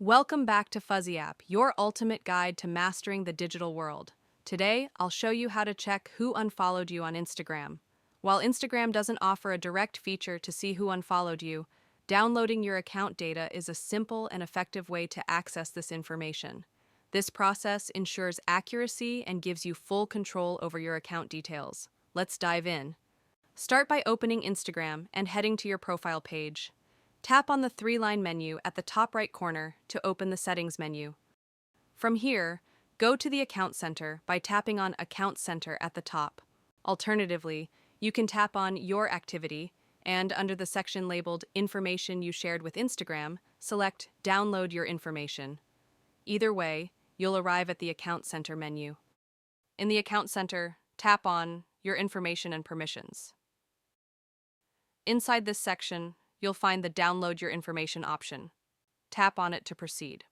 Welcome back to Fuzzy App, your ultimate guide to mastering the digital world. Today, I'll show you how to check who unfollowed you on Instagram. While Instagram doesn't offer a direct feature to see who unfollowed you, downloading your account data is a simple and effective way to access this information. This process ensures accuracy and gives you full control over your account details. Let's dive in. Start by opening Instagram and heading to your profile page. Tap on the three-line menu at the top right corner to open the Settings menu. From here, go to the Account Center by tapping on Account Center at the top. Alternatively, you can tap on Your Activity and, under the section labeled Information You Shared with Instagram, select Download Your Information. Either way, you'll arrive at the Account Center menu. In the Account Center, tap on Your Information and Permissions. Inside this section, you'll find the Download Your Information option. Tap on it to proceed.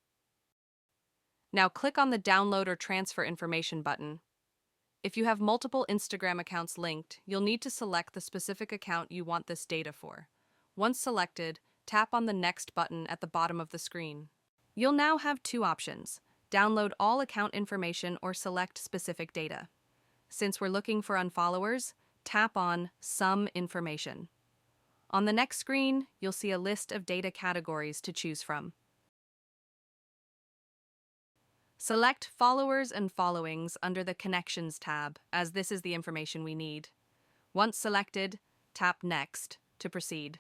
Now click on the Download or Transfer Information button. If you have multiple Instagram accounts linked, you'll need to select the specific account you want this data for. Once selected, tap on the Next button at the bottom of the screen. You'll now have two options: download all account information or select specific data. Since we're looking for unfollowers, tap on Some Information. On the next screen, you'll see a list of data categories to choose from. Select Followers and Followings under the Connections tab, as this is the information we need. Once selected, tap Next to proceed.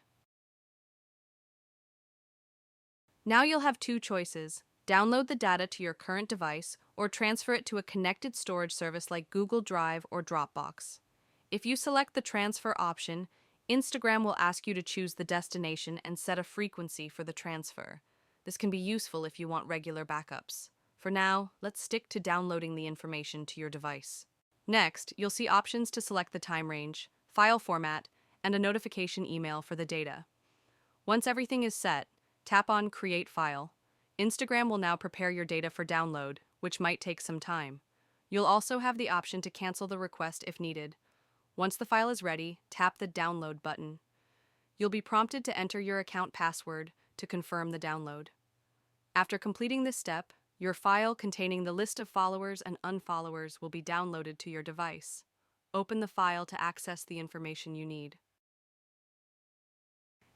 Now you'll have two choices: download the data to your current device or transfer it to a connected storage service like Google Drive or Dropbox. If you select the transfer option, Instagram will ask you to choose the destination and set a frequency for the transfer. This can be useful if you want regular backups. For now, let's stick to downloading the information to your device. Next, you'll see options to select the time range, file format, and a notification email for the data. Once everything is set, tap on Create File. Instagram will now prepare your data for download, which might take some time. You'll also have the option to cancel the request if needed. Once the file is ready, tap the Download button. You'll be prompted to enter your account password to confirm the download. After completing this step, your file containing the list of followers and unfollowers will be downloaded to your device. Open the file to access the information you need.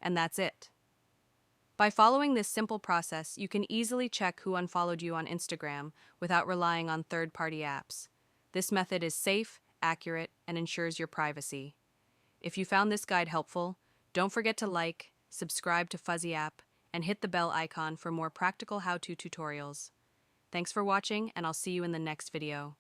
And that's it. By following this simple process, you can easily check who unfollowed you on Instagram without relying on third-party apps. This method is safe, accurate, and ensures your privacy. If you found this guide helpful, don't forget to like, subscribe to Fuzzy App, and hit the bell icon for more practical how-to tutorials. Thanks for watching, and I'll see you in the next video.